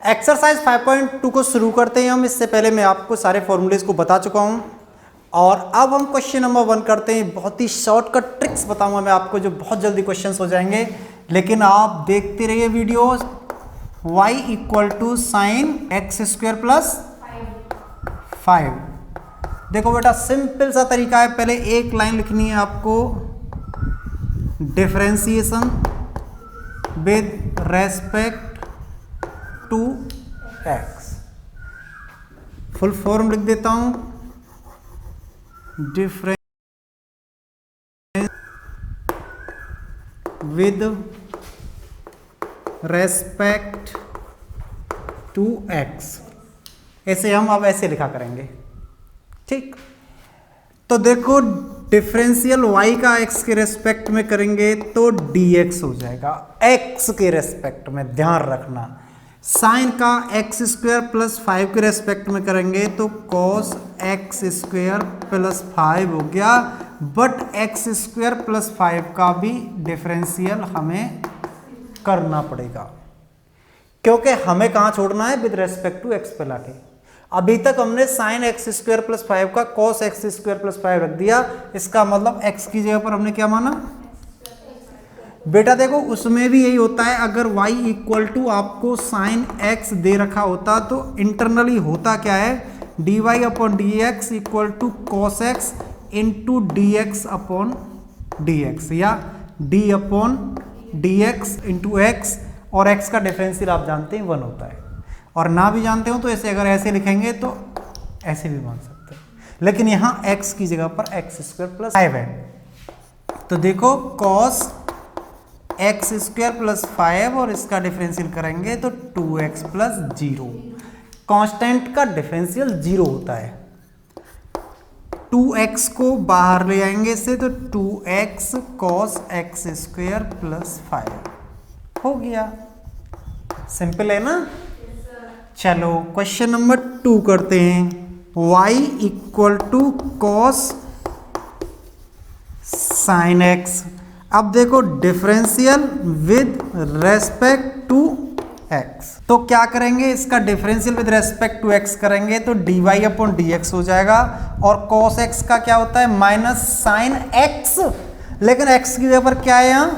Exercise 5.2 को शुरू करते हैं हम। इससे पहले मैं आपको सारे फॉर्मूलेज को बता चुका हूं और अब हम क्वेश्चन नंबर 1 करते हैं। बहुत ही शॉर्टकट ट्रिक्स बताऊंगा मैं आपको जो बहुत जल्दी क्वेश्चंस हो जाएंगे, लेकिन आप देखते रहिए video. y equal to sine x square plus 5। देखो बेटा सिंपल सा तरीका है, पहले एक लाइन लिखनी है आपको, differentiation with respect to x. Full form लिख देता हूं, difference with respect to x. ऐसे हम अब ऐसे लिखा करेंगे, ठीक। तो देखो डिफरेंशियल y का x के रेस्पेक्ट में करेंगे तो dx हो जाएगा, x के रेस्पेक्ट में, ध्यान रखना। साइन का एक्स स्क्वायर प्लस 5 के रेस्पेक्ट में करेंगे तो कॉस एक्स स्क्वायर प्लस 5 हो गया, बट एक्स स्क्वायर प्लस 5 का भी डिफरेंशियल हमें करना पड़ेगा, क्योंकि हमें कहाँ छोड़ना है, विद रेस्पेक्ट टू एक्स पे लाके। अभी तक हमने साइन एक्स स्क्वायर प्लस 5 का कॉस एक्स स्क्वायर प्लस 5 रख दिया, इसका मतलब एक्स की जगह पर हमने क्या माना बेटा। देखो उसमें भी यही होता है, अगर y इक्वल टू आपको साइन x दे रखा होता तो इंटरनली होता क्या है, dy upon d x equal to cos x into d x upon d x, या d upon d x into x, और x का डिफरेंशियल आप जानते हैं 1 होता है। और ना भी जानते हो तो ऐसे, अगर ऐसे लिखेंगे तो ऐसे भी मान सकते हैं, लेकिन यहाँ x की जगह पर एक्स स्क्वायर प्लस 5 है। तो देखो कॉस एक्स स्क्वायर प्लस 5 और इसका डिफरेंशियल करेंगे तो 2x प्लस 0। कांस्टेंट का डिफरेंशियल 0 होता है। 2x को बाहर ले आएंगे इससे तो 2x cos x square plus 5 हो गया। सिंपल है ना। चलो क्वेश्चन नंबर 2 करते हैं। y equal to cos sine x. अब देखो differential with respect to x, तो क्या करेंगे, इसका differential with respect to x करेंगे तो dy अपॉन dx हो जाएगा, और cos x का क्या होता है माइनस साइन x, लेकिन x की जगह पर क्या है यहाँ,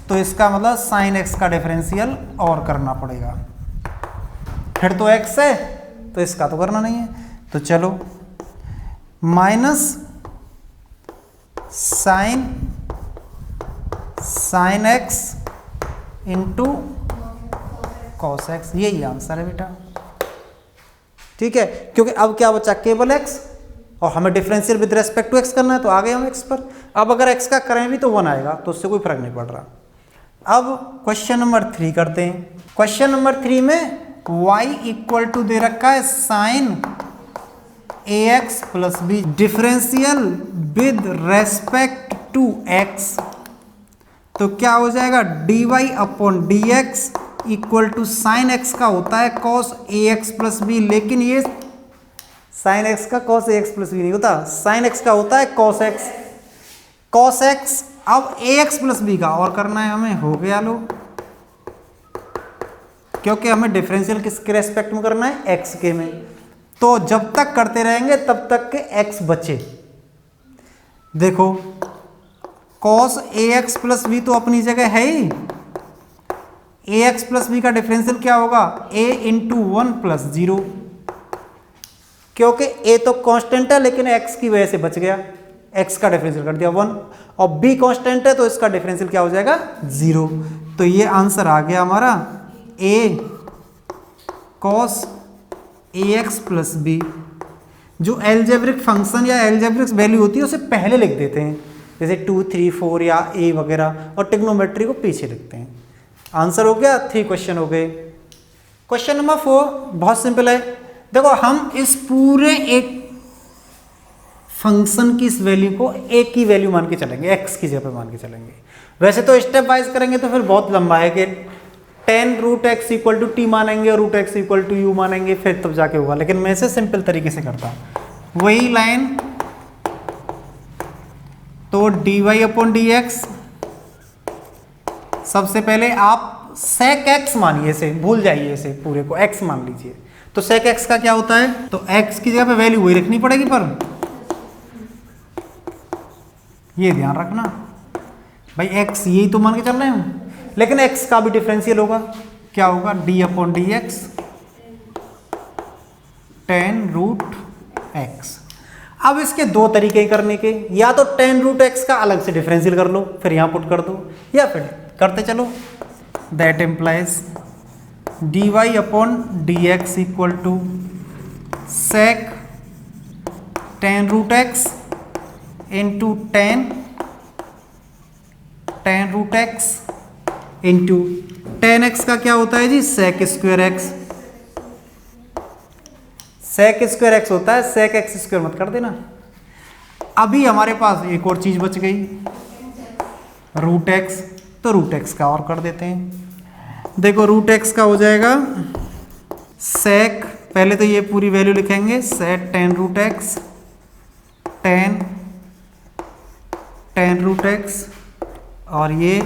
तो इसका मतलब साइन x का डिफरेंशियल और करना पड़ेगा। फिर तो x है तो इसका तो करना नहीं है, तो चलो minus sine x into cos x, यही आंसर है बेटा, ठीक है। क्योंकि अब क्या बचा, केवल x, और हमें differential with respect to x करना है, तो आ गए हम x पर। अब अगर x का करें भी तो 1 आएगा, तो उससे कोई फर्क नहीं पड़ रहा। अब क्वेश्चन नंबर 3 करते हैं। क्वेश्चन नंबर 3 में y इक्वल टू दे रखा है sine ax plus b, differential with respect to x, तो क्या हो जाएगा dy upon d x equal to sine x का होता है कॉस ax प्लस बी, लेकिन ये साइन एक्स का कॉस ax प्लस बी नहीं होता, साइन एक्स का होता है कॉस एक्स। कॉस एक्स अब ax प्लस बी का और करना है हमें, हो गया लो, क्योंकि हमें डिफरेंशियल किसके रेस्पेक्ट में करना है, x के में। तो जब तक करते रहेंगे तब तक के x बचे। देखो cos ax प्लस बी तो अपनी जगह है ही, ax प्लस बी का डिफरेंशियल क्या होगा, a इंटू 1 प्लस 0, क्योंकि a तो कांस्टेंट है लेकिन x की वजह से बच गया, x का डिफरेंशियल कर दिया 1, और b कांस्टेंट है तो इसका डिफरेंशियल क्या हो जाएगा 0। तो ये आंसर आ गया हमारा a cos ax plus b. जो एल्जेब्रिक फंक्शन या एल्जेब्रिक वैल्यू होती है उसे पहले लिख देते हैं, जैसे 2, 3, 4 या a वगैरह, और ट्रिग्नोमेट्री को पीछे लिखते हैं। आंसर हो गया, 3 क्वेश्चन हो गए। क्वेश्चन नंबर 4 बहुत सिंपल है। देखो हम इस पूरे एक फंक्शन की इस वैल्यू को a की वैल्यू मान के चलेंगे, x की जगह पे मान के चलेंगे। वैसे तो स्टेप वाइज करेंगे तो फिर बहुत लंबा है कि 10 root x equal to t मानेंगे और root x equal to u मानेंगे, फिर तब जाके होगा, लेकिन मैं इसे सिंपल तरीके से करता हूँ। वही लाइन, तो dy अपॉन डी एक्स, सबसे पहले आप sec x मानिए, इसे भूल जाइए, इसे पूरे को x मान लीजिए। तो sec x का क्या होता है, तो x की जगह पे वैल्यू वही रखनी पड़ेगी, पर ये ध्यान रखना भाई x यही तो मान के चल रहे हैं हम, लेकिन x का भी डिफरेंशियल होगा, क्या होगा, d/dx tan रूट x। अब इसके दो तरीके करने के, या तो tan रूट x का अलग से डिफरेंशियल कर लो, फिर यहाँ पुट कर दो, या फिर करते चलो, that implies dy/dx equal to sec tan root x into tan root x into tan x का क्या होता है जी, sec square x, sec square x होता है, sec x स्क्वायर मत कर देना। अभी हमारे पास एक और चीज बच गई, रूट x, तो रूट x का और कर देते हैं। देखो रूट x का हो जाएगा sec, पहले तो ये पूरी वैल्यू लिखेंगे, sec tan root x tan root x, और ये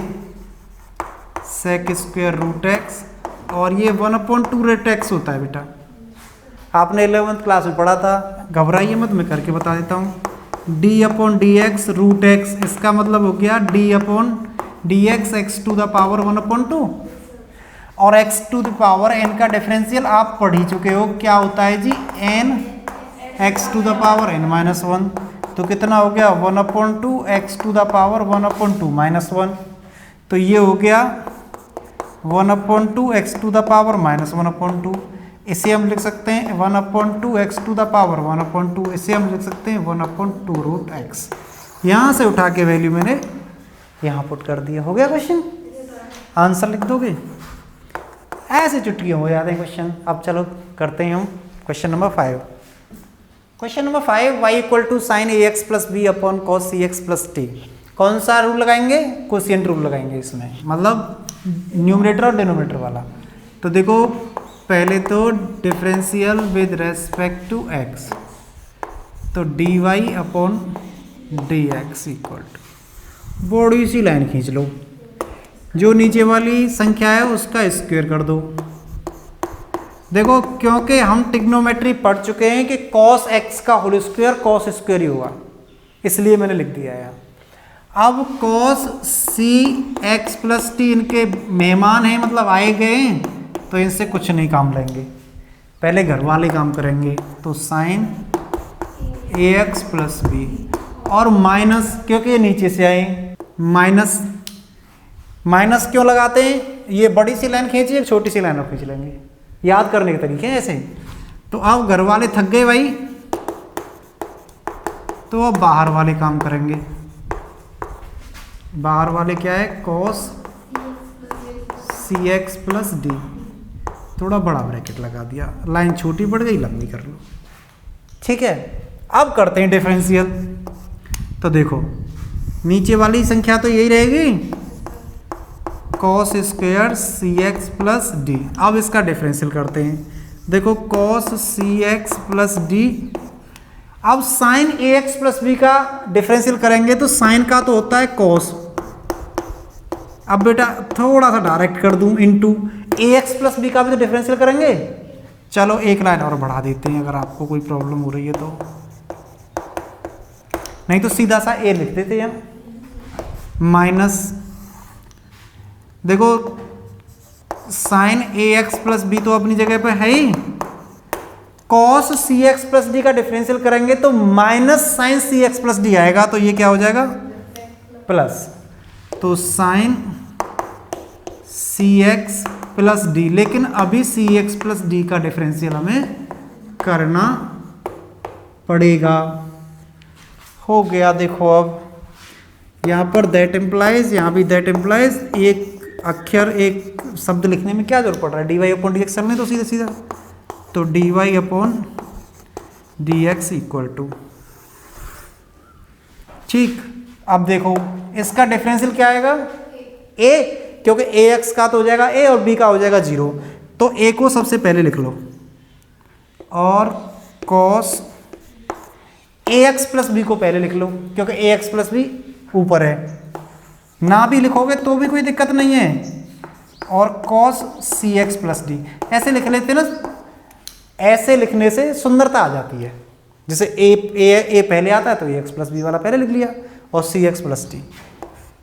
sec स्क्वायर रूट x, और ये 1/2 रूट x होता है बेटा, आपने 11th क्लास में पढ़ा था, घबराइए मत, मैं करके बता देता हूँ। d/dx रूट x, इसका मतलब हो गया d/dx x to the power 1/2, और x to the power n का डिफरेंशियल आप पढ़ ही चुके हो, क्या होता है जी, n x to the power n-1, तो कितना हो गया 1/2 x टू द पावर 1/2 -1, तो ये हो गया 1/2 x टू द पावर -1/2, इसे हम लिख सकते हैं 1/2 x टू द पावर 1/2, इसे हम लिख सकते हैं 1/2 रूट x। यहाँ से उठा के वैल्यू मैंने यहाँ पुट कर दिया, हो गया क्वेश्चन, आंसर लिख दोगे, ऐसे चुटकियाँ हो जाते हैं क्वेश्चन। अब चलो करते हैं हम question number 5। Question number 5, y equal to sine A x plus b upon cos C x plus t. कौन सा रूल लगाएंगे, कोशिएंट रूल लगाएंगे इसमें, मतलब न्यूमरेटर और डिनोमिनेटर वाला। तो देखो पहले तो differential with respect to x, तो dy/dx इक्वल टू, बड़ी सी लाइन खींच लो, जो नीचे वाली संख्या है उसका स्क्वायर कर दो। देखो क्योंकि हम ट्रिग्नोमेट्री पढ़ चुके हैं कि cos x का होल स्क्वायर cos स्क्वायर ही होगा, इसलिए मैंने लिख दिया है। अब cos cx प्लस टी इनके मेहमान हैं, मतलब आए गए हैं, तो इनसे कुछ नहीं काम लेंगे, पहले घर वाले काम करेंगे। तो साइन ax प्लस बी, और माइनस, क्योंकि ये नीचे से आए, माइनस क्यों लगाते हैं, ये बड़ी सी लाइन खींचिए, छोटी सी लाइन और खींच लेंगे, याद करने के तरीके हैं ऐसे। तो अब घर वाले थक गए भाई, तो अब बाहर वाले काम करेंगे। बाहर वाले क्या है, cos cx प्लस डी, थोड़ा बड़ा ब्रैकेट लगा दिया, लाइन छोटी पड़ गई, लंबी कर लो, ठीक है। अब करते हैं डिफरेंशियल। तो देखो नीचे वाली संख्या तो यही रहेगी, cos square cx plus D. अब इसका डिफरेंशियल करते हैं, देखो cos cx प्लस डी। अब साइन ax प्लस बी का डिफरेंशियल करेंगे, तो साइन का तो होता है cos, अब बेटा थोड़ा सा डायरेक्ट कर दूं, इनटू ax प्लस बी का भी तो डिफरेंशियल करेंगे। चलो एक लाइन और बढ़ा देते हैं, अगर आपको कोई प्रॉब्लम हो रही है तो, नहीं तो सीधा सा a लिख देते हैं, माइनस, देखो साइन ax प्लस बी तो अपनी जगह पे है ही, cos cx प्लस डी का डिफरेंशियल करेंगे तो minus sine cx plus d आएगा, तो ये क्या हो जाएगा, प्लस, तो साइन cx प्लस डी, लेकिन अभी cx प्लस डी का डिफरेंशियल हमें करना पड़ेगा। हो गया, देखो अब यहाँ पर दैट इम्प्लाइज, यहाँ भी दैट इम्प्लाइज, एक अक्षर एक शब्द लिखने में क्या जरूरत पड़ रहा है, dy/dx चलने तो सीधा सीधा, तो dy/dx इक्वल टू, ठीक। अब देखो इसका डिफरेंशियल क्या आएगा, a, क्योंकि ax का तो हो जाएगा a और b का हो जाएगा 0, तो a को सबसे पहले लिख लो, और cos ax प्लस बी को पहले लिख लो, क्योंकि ax प्लस बी ऊपर है, ना भी लिखोगे तो भी कोई दिक्कत नहीं है, और कॉस सी एक्स प्लस डी। ऐसे लिख लेते हैं ना, ऐसे लिखने से सुंदरता आ जाती है। जैसे ए पहले आता है तो ए एक्स प्लस बी वाला पहले लिख लिया, और C x plus D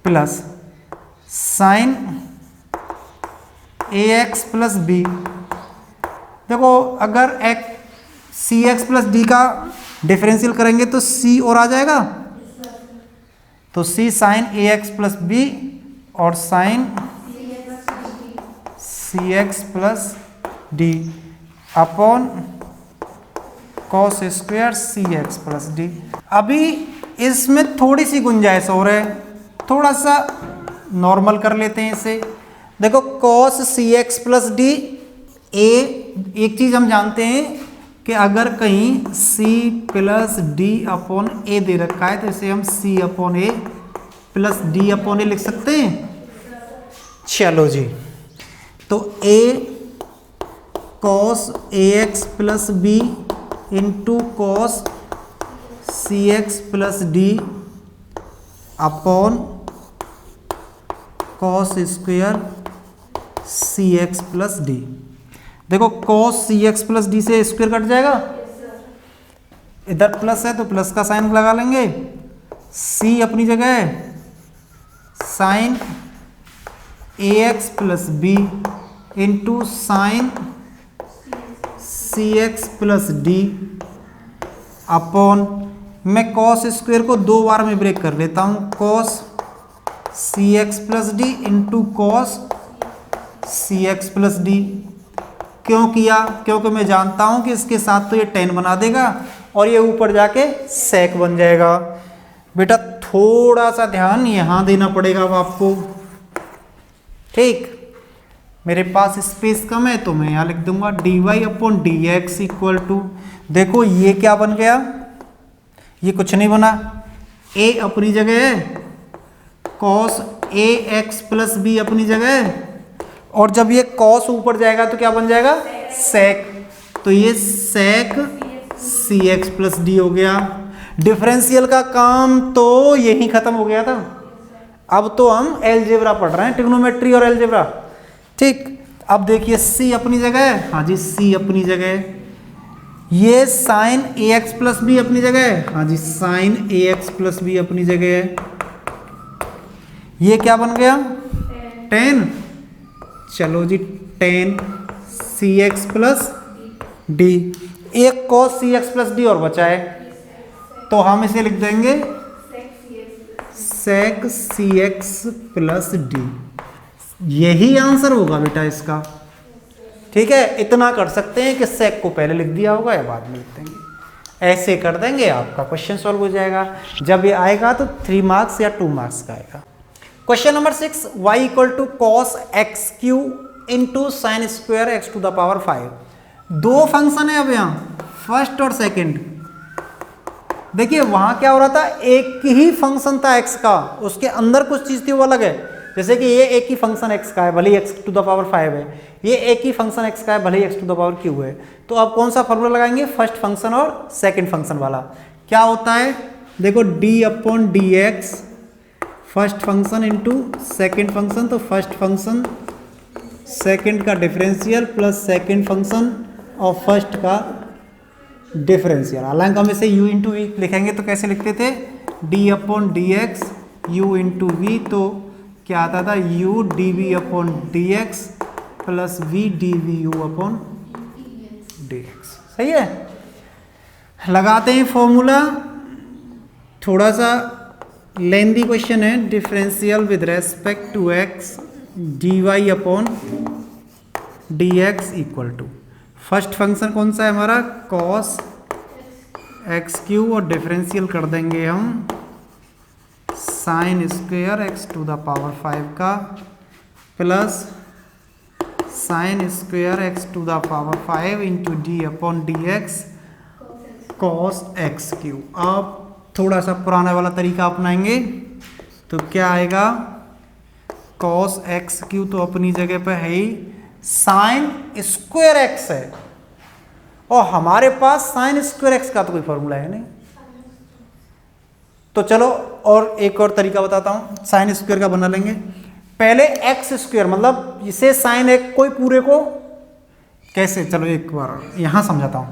plus sine ए एक्स प्लस बी। देखो अगर सी एक्स प्लस डी का डिफरेंशियल करेंगे तो सी और आ जाएगा, तो सी साइन ए एक्स प्लस बी और sine C x plus D upon cos square सी एक्स प्लस डी। अभी इसमें थोड़ी सी गुंजाइश हो रहा है, थोड़ा सा नॉर्मल कर लेते हैं इसे। देखो कॉस सी एक्स प्लस डी एक चीज हम जानते हैं कि अगर कहीं c plus D upon a दे रखा है तो इसे हम c upon a plus D upon a लिख सकते हैं। चलो जी, तो a cos a x plus B into cos C x plus D upon cos square C x plus d. देखो cos सी एक्स प्लस डी से स्क्वायर कट जाएगा, इधर प्लस है तो प्लस का साइन लगा लेंगे, c अपनी जगह है साइन ए x plus B into sine C x plus D upon, मैं cos स्क्वायर को दो बार में ब्रेक कर लेता हूँ, cos सी x plus D into cos सी एक्स प्लस डी। क्यों किया? क्योंकि मैं जानता हूं कि इसके साथ तो ये tan बना देगा और ये ऊपर जाके sec बन जाएगा। बेटा थोड़ा सा ध्यान यहां देना पड़ेगा अब आपको, ठीक। मेरे पास स्पेस कम है तो मैं यहां लिख दूंगा d y upon d x equal to, देखो ये क्या बन गया, ये कुछ नहीं बना, a अपनी जगह है, cos ए एक्स प्लस बी अपनी जगह है, और जब ये cos ऊपर जाएगा तो क्या बन जाएगा sec, तो ये sec सी एक्स प्लस डी हो गया। डिफरेंशियल का काम तो यही खत्म हो गया था, अब तो हम एलजेब्रा पढ़ रहे हैं, ट्रिग्नोमेट्री और एलजेब्रा, ठीक। अब देखिए c अपनी जगह है, हाँ जी c अपनी जगह है, ये साइन ए एक्स प्लस बी अपनी जगह है, हाँ जी साइन ए एक्स प्लस बी अपनी जगह है, ये क्या बन गया tan, चलो जी tan सी एक्स प्लस डी, एक cos सी एक्स प्लस डी और बचा है तो हम इसे लिख देंगे sec सी एक्स प्लस डी। यही आंसर होगा बेटा इसका, ठीक है। इतना कर सकते हैं कि sec को पहले लिख दिया होगा या बाद में लिख देंगे, ऐसे कर देंगे आपका क्वेश्चन सॉल्व हो जाएगा। जब ये आएगा तो 3 मार्क्स या 2 मार्क्स का आएगा। Question number 6, y equal to cos x q into sine square x to the power 5। दो फंक्शन है अब यहाँ, फर्स्ट और सेकंड। देखिए वहां क्या हो रहा था, एक ही फंक्शन था x का, उसके अंदर कुछ चीज थी वो अलग है। जैसे कि ये एक ही फंक्शन x का है भले ही x टू द पावर 5 है, ये एक ही फंक्शन x का है भले ही x to the power q है। तो अब कौन सा फॉर्मूला लगाएंगे, फर्स्ट फंक्शन और सेकंड फंक्शन वाला। क्या होता है, देखो d upon d x first function into second function, तो फर्स्ट फंक्शन सेकेंड का डिफरेंशियल प्लस सेकेंड फंक्शन और फर्स्ट का डिफरेंशियल। हालांकि हम इसे u इंटू वी लिखेंगे तो कैसे लिखते थे, d upon d x u into v, तो क्या आता था u d v upon d x plus v d v u upon d x. सही है, लगाते हैं फॉर्मूला। थोड़ा सा लेंदी क्वेश्चन है, differential with respect to x d y upon d x equal to, first function कौन सा है हमारा, कॉस एक्स क्यू, और डिफरेंशियल कर देंगे हम sine square x to the power 5 का plus sine square x to the power 5 into d upon d x cos x q. अब थोड़ा सा पुराना वाला तरीका अपनाएंगे तो क्या आएगा, कॉस एक्स क्यू तो अपनी जगह पे है ही, साइन स्क्वायर एक्स है और हमारे पास साइन स्क्वायर एक्स का तो कोई फॉर्मूला है नहीं। तो चलो और एक और तरीका बताता हूं, साइन स्क्वायर का बना लेंगे, पहले एक्स स्क्वायर मतलब इसे साइन एक कोई पूरे को कैसे, चलो एक बार यहां समझाता हूं।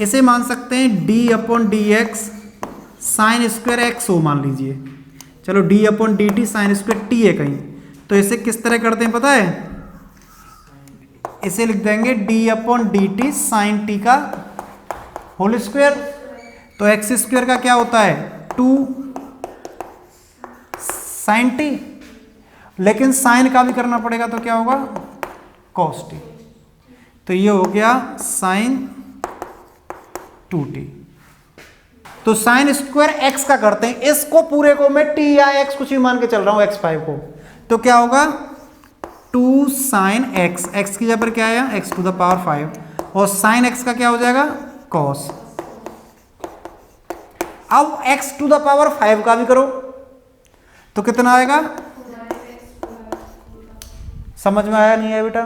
इसे मान सकते हैं D upon d x sign square x हो मान लीजिए, चलो D upon d t sine square T है कहीं, तो इसे किस तरह करते हैं पता है, इसे लिख देंगे d upon d t sine t का होल स्क्वायर। तो एक्स स्क्वायर का क्या होता है 2 साइन टी, लेकिन साइन का भी करना पड़ेगा तो क्या होगा कॉस टी, तो ये हो गया साइन 2t। तो साइन स्क्वायर एक्स का करते हैं, इसको पूरे को मैं टी या एक्स कुछ भी मान के चल रहा हूं x5 को, तो क्या होगा 2 साइन एक्स, एक्स की जगह पर क्या आया एक्स टू द पावर 5, और साइन एक्स का क्या हो जाएगा कॉस। अब एक्स टू द पावर 5 का भी करो तो कितना आएगा, समझ में आया नहीं है बेटा?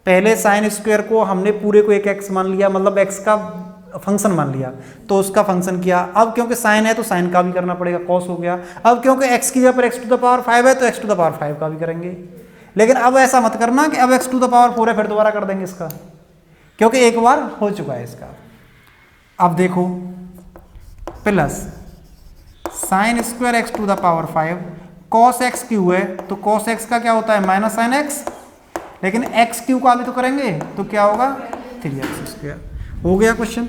पहले साइन स्क्वायर को हमने पूरे को एक एक्स मान लिया, मतलब एक्स का फंक्शन मान लिया, तो उसका फंक्शन किया। अब क्योंकि साइन है तो साइन का भी करना पड़ेगा, कॉस हो गया। अब क्योंकि एक्स की जगह पर एक्स टू द पावर 5 है तो एक्स टू द पावर 5 का भी करेंगे। लेकिन अब ऐसा मत करना कि अब एक्स टू द पावर 4 है फिर दोबारा कर देंगे इसका, क्योंकि एक बार हो चुका है इसका। अब देखो plus sine square x to the power 5 cos x q है, तो कॉस एक्स का क्या होता है माइनस साइन एक्स, लेकिन एक्स क्यू का भी तो करेंगे तो क्या होगा 3x स्क्वायर। हो गया क्वेश्चन।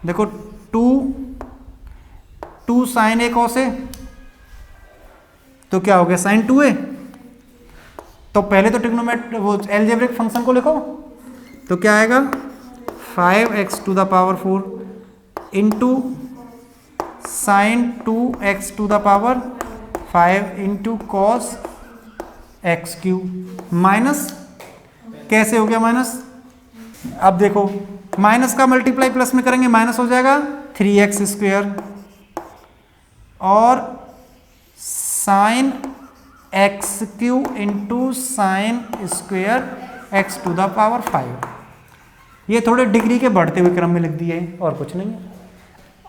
देखो 2 साइन ए कॉस ए, तो क्या हो गया साइन 2a। तो पहले तो ट्रिग्नोमेट्री वो एलजेब्रिक फंक्शन को लिखो, तो क्या आएगा 5x to the power 4 into sine 2x to the power 5 into cos x q, minus कैसे हो गया माइनस। अब देखो माइनस का मल्टीप्लाई प्लस में करेंगे माइनस हो जाएगा 3x स्क्वायर, और sine x q into sine square x to the power 5। ये थोड़े डिग्री के बढ़ते हुए क्रम में लिख दिए और कुछ नहीं है।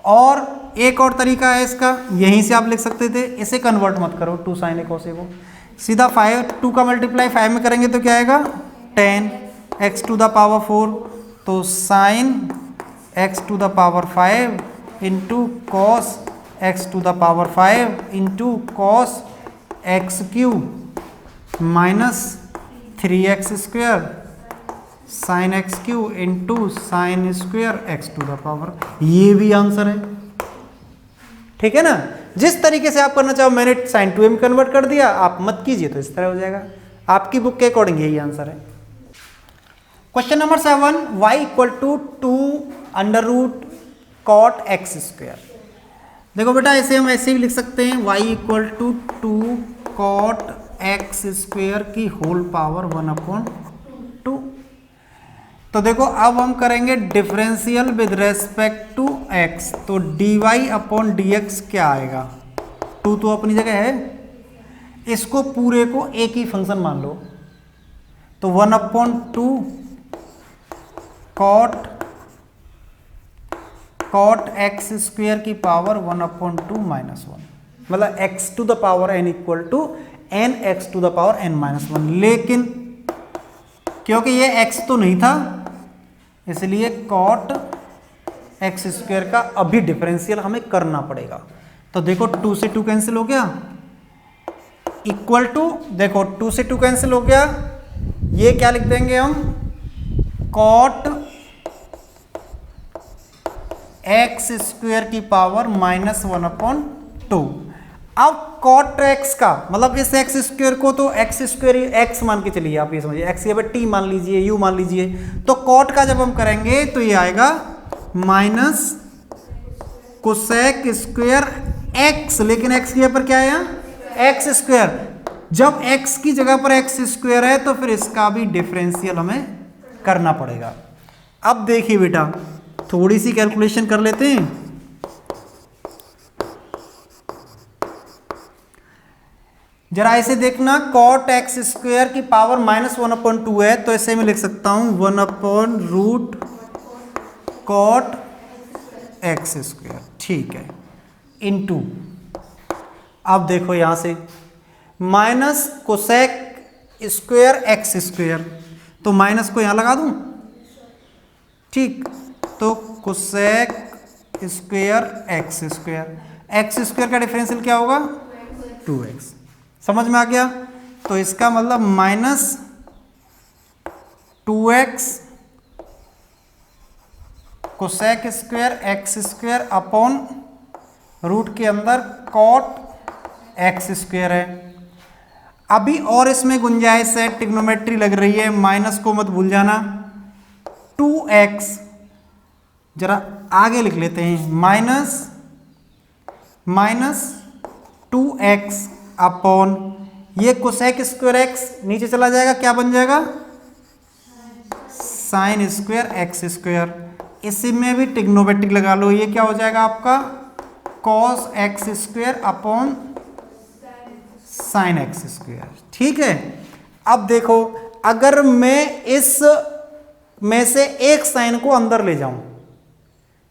और एक और तरीका है इसका, यहीं से आप लिख सकते थे, इसे कन्वर्ट मत करो 2 साइन ए कॉस ए को, सीधा 2 का मल्टीप्लाई 5 में करेंगे तो क्या आएगा 10 एक्स टू द पावर 4, तो sine x to the power 5 into cos x to the power 5 into cos x q minus 3x square sine x q into sine square x to the power. ये भी answer है, ठीक है ना। जिस तरीके से आप करना चाहो, मैंने साइन 2a में कन्वर्ट कर दिया, आप मत कीजिए तो इस तरह हो जाएगा। आपकी बुक के अकॉर्डिंग यही आंसर है। Question number 7, y equal to 2 under root cot x square. देखो बेटा इसे हम ऐसे भी लिख सकते हैं, y equal to 2 cot x square की होल पावर 1/2। तो देखो अब हम करेंगे differential with respect to x, तो dy अपॉन dx क्या आएगा, 2 तो अपनी जगह है, इसको पूरे को एक ही फंक्शन मान लो, तो 1/2 कॉट एक्स स्क्वायर की पावर 1/2 माइनस 1, मतलब x to the power n equal to n x to the power n minus 1। लेकिन क्योंकि ये x तो नहीं था, इसलिए कॉट एक्स स्क्वायर का अभी डिफरेंशियल हमें करना पड़ेगा। तो देखो 2 से 2 कैंसिल हो गया, इक्वल टू, देखो 2 से 2 कैंसिल हो गया, ये क्या लिख देंगे हम कॉट एक्स स्क्वायर की पावर माइनस 1/2। अब कॉट एक्स का मतलब इस एक्स स्क्वायर को तो एक्स स्क्वायर एक्स मान के चलिए, आप ये समझिए एक्स यहाँ पर टी मान लीजिए, यू मान लीजिए, तो कॉट का जब हम करेंगे तो ये आएगा माइनस कोसेक स्क्वायर एक्स, लेकिन एक्स की जगह पर क्या है एक्स स्क्वायर। जब एक्स की जगह पर एक्स स्क्वायर है तो फिर इसका भी डिफरेंशियल हमें करना पड़ेगा। अब देखिए बेटा थोड़ी सी कैलकुलेशन कर लेते हैं। जरा इसे देखना, कॉट एक्स स्क्वायर की पावर माइनस 1/2 है, तो इसे मैं लिख सकता हूं 1/रूट कॉट एक्स स्क्वायर, ठीक है, इनटू, अब देखो यहां से minus cosec square x square, तो माइनस को यहाँ लगा दूं, ठीक, तो cosec square x square, x square का डिफरेंशियल क्या होगा 2x, समझ में आ गया। तो इसका मतलब minus 2x cosec square x square upon root के अंदर कॉट एक्स स्क्वायर है। अभी और इसमें गुंजाइश है, ट्रिग्नोमेट्री लग रही है, माइनस को मत भूल जाना। 2x जरा आगे लिख लेते हैं, माइनस 2x अपॉन ये कोसेक स्क्वायर एक्स नीचे चला जाएगा, क्या बन जाएगा साइन स्क्वायर एक्स स्क्वायर। इसी में भी ट्रिग्नोमेट्री लगा लो, ये क्या हो जाएगा आपका cos x square upon sine x square, ठीक है। अब देखो अगर मैं इस में से एक साइन को अंदर ले जाऊं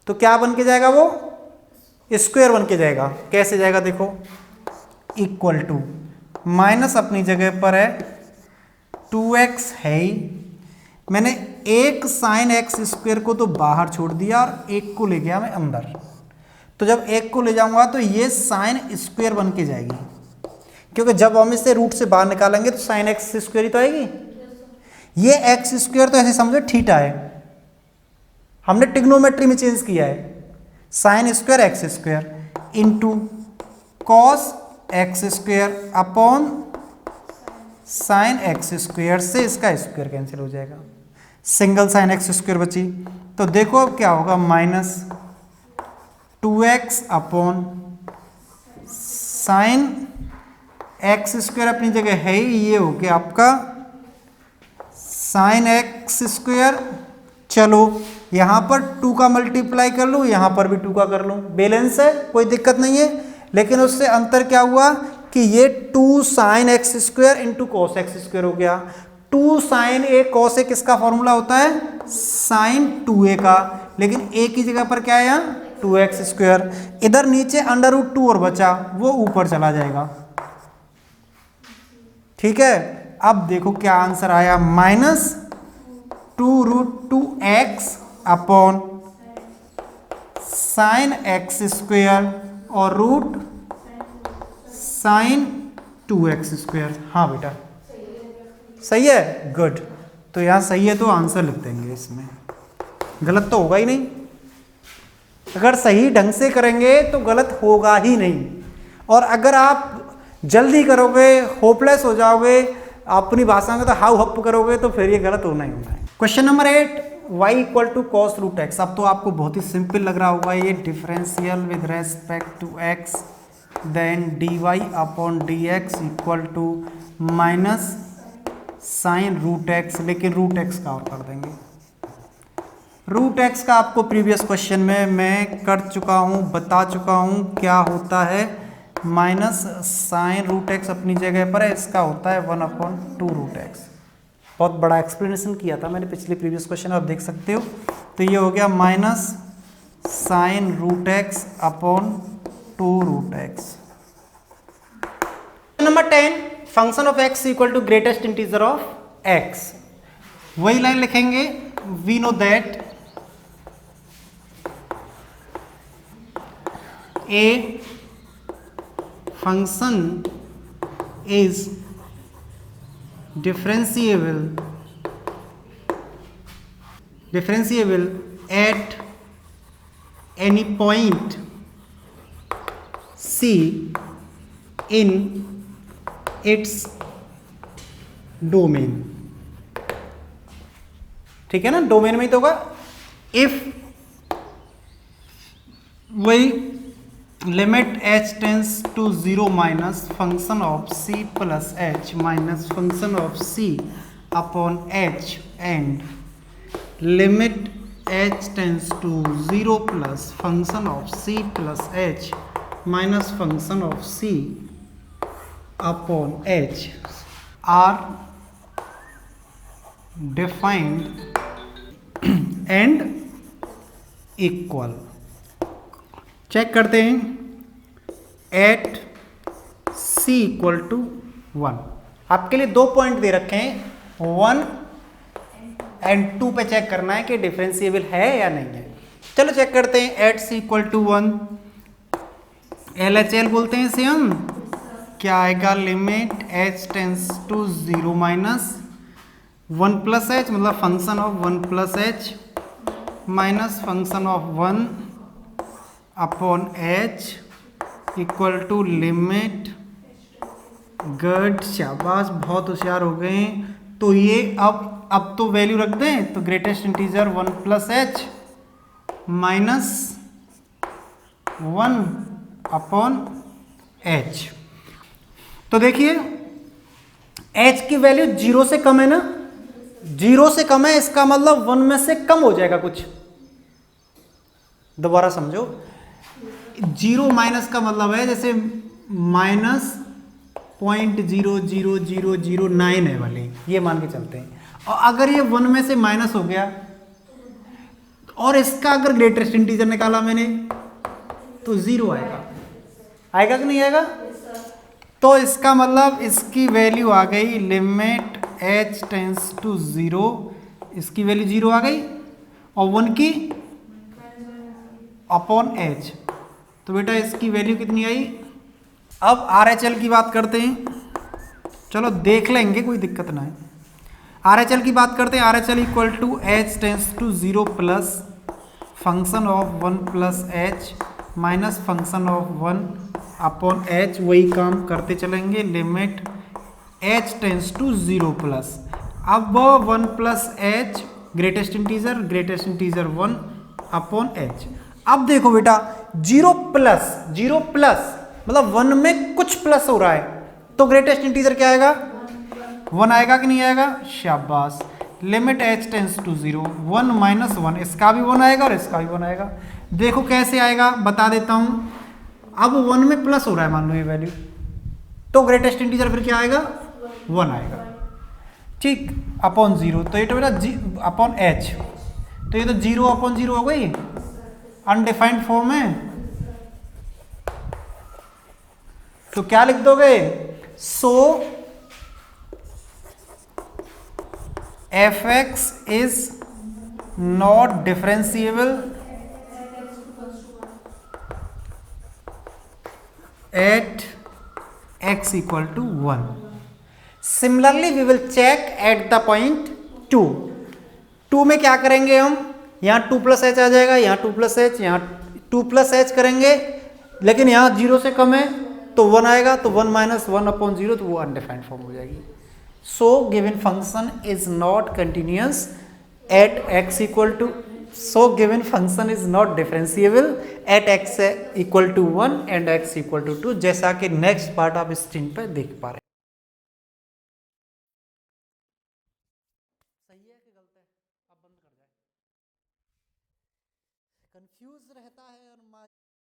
तो क्या बन के जाएगा, वो स्क्वायर बन के जाएगा। कैसे जाएगा देखो, इक्वल टू माइनस अपनी जगह पर है, 2x है ही, मैंने एक साइन एक्स स्क्वायर को तो बाहर छोड़ दिया और एक को ले गया मैं अंदर, तो जब एक को ले जाऊंगा तो ये साइन स्क्वायर बन के जाएगी, क्योंकि जब हम इसे रूट से बाहर निकालेंगे तो साइन एक्स स्क्वायर ही तो आएगी। ये एक्स स्क्वायर तो ऐसे समझो थीटा है, हमने ट्रिग्नोमेट्री में चेंज किया है, sign square x square into cos x square upon sine x square, से इसका स्क्वायर कैंसिल हो जाएगा, सिंगल साइन एक्स स्क्वायर बची। तो देखो अब क्या होगा, minus 2x upon sine x square अपनी जगह है ही, ये हो गया आपका साइन एक्स स्क्वायर। चलो यहाँ पर 2 का मल्टीप्लाई कर लूँ, यहाँ पर भी 2 का कर लूँ, बैलेंस है, कोई दिक्कत नहीं है। लेकिन उससे अंतर क्या हुआ कि ये 2 sign x square into cos x square हो गया। 2 साइन ए कॉस ए किसका फॉर्मूला होता है, साइन 2a का, लेकिन a की जगह पर क्या है यहाँ 2x स्क्वायर, इधर नीचे अंडर रूट 2 और बचा, वो ऊपर चला जाएगा, ठीक है। अब देखो क्या आंसर आया, minus 2√2x upon sine x square और रूट साइन 2x स्क्वायर। हाँ बेटा सही है, गुड। तो यहाँ सही है तो आंसर लिख देंगे, इसमें गलत तो होगा ही नहीं, अगर सही ढंग से करेंगे तो गलत होगा ही नहीं, और अगर आप जल्दी करोगे होपलेस हो जाओगे, अपनी भाषा में तो हाउ हप करोगे तो फिर ये गलत होना ही होना है। Question number 8, y equal to cos root x. अब तो आपको बहुत ही सिंपल लग रहा होगा, ये differential with respect to x, then dy upon dx equal to minus sine root x, लेकिन रूट एक्स का और कर देंगे। रूट एक्स का आपको प्रीवियस क्वेश्चन में मैं कर चुका हूँ, बता चुका हूँ क्या होता है, माइनस साइन रूट एक्स अपनी जगह पर है, इसका होता है 1/2 रूट एक्स। बहुत बड़ा एक्सप्लेनेशन किया था मैंने पिछले प्रीवियस क्वेश्चन में, आप देख सकते हो। तो ये हो गया minus sine root x upon 2 root x. Number 10, function of x equal to greatest integer of x. वही लाइन लिखेंगे, we know that a function is differentiable at any point C in its domain, ठीक है ना, domain में ही तो होगा। If वही limit h tends to 0 minus function of c plus h minus function of c upon h and limit h tends to 0 plus function of c plus h minus function of c upon h are defined and equal. Check करते हैं, eight c equal to 1। आपके लिए 2 point दे रखे हैं, 1 and 2 पे check करना है कि डिफरेंशिएबल है या नहीं है। चलो चेक करते हैं। एट्स इक्वल टू 1, LHL बोलते हैं इसे हम। क्या आएगा? Limit h tends to 0 minus 1 plus H, मतलब function of 1 plus H minus function of 1 upon H equal to limit good. शाबाश, बहुत होशियार हो गए। तो ये अब तो वैल्यू रख दें, तो greatest integer 1 plus H minus 1 upon H. तो देखिए h की वैल्यू 0 से कम है ना, 0 से कम है, इसका मतलब 1 में से कम हो जाएगा कुछ। दोबारा समझो, 0 माइनस का मतलब है जैसे माइनस 0.00009 है वाले, ये मान के चलते हैं। और अगर ये 1 में से माइनस हो गया और इसका अगर ग्रेटेस्ट इंटीजर निकाला मैंने तो 0 आएगा। आएगा कि नहीं आएगा? तो इसका मतलब इसकी वैल्यू आ गई लिमिट h टेंस टू 0, इसकी वैल्यू 0 आ गई और 1 की अपॉन h। तो बेटा इसकी वैल्यू कितनी आई? अब RHL की बात करते हैं। चलो देख लेंगे, कोई दिक्कत ना है। RHL की बात करते हैं। RHL equal to h tends to 0 plus function of 1 plus h minus function of 1 upon h। वही काम करते चलेंगे। Limit h tends to 0 plus, अब 1 plus h greatest integer 1 upon h। अब देखो बेटा 0 प्लस मतलब 1 में कुछ प्लस हो रहा है, तो ग्रेटेस्ट इंटीजर क्या आएगा? 1 आएगा कि नहीं आएगा? शाबाश। Limit h tends to 0, 1 minus 1, इसका भी 1 आएगा और इसका भी 1 आएगा। देखो कैसे आएगा, बता देता हूं। अब 1 में प्लस हो रहा है, मान लो ये वैल्यू, तो ग्रेटेस्ट इंटीजर फिर क्या आएगा? 1 आएगा। ठीक, अपॉन 0, तो ये तो बेटा अपॉन h, तो ये तो 0 अपॉन 0 हो गई अनडिफाइंड फॉर्म में। तो क्या लिख दोगे? So fx is not differentiable at x equal to 1। Similarly we will check at the point 2 में क्या करेंगे हम? यहां 2 प्लस एच आ जाएगा, यहां 2 प्लस एच, यहां 2 प्लस एच करेंगे, लेकिन यहां 0 से कम है तो 1 आएगा, तो 1 माइनस 1 अपॉन 0, तो वो अनडिफाइंड फॉर्म हो जाएगी। So given function is not continuous at x equal to, so given function is not differentiable at x equal to 1 and x equal to 2, जैसा कि नेक्स्ट पार्ट आप स्क्रीन पर देख पा रहे हैं। सही है कि गलत है? अब बंद कर जाए, कंफ्यूज रहता है और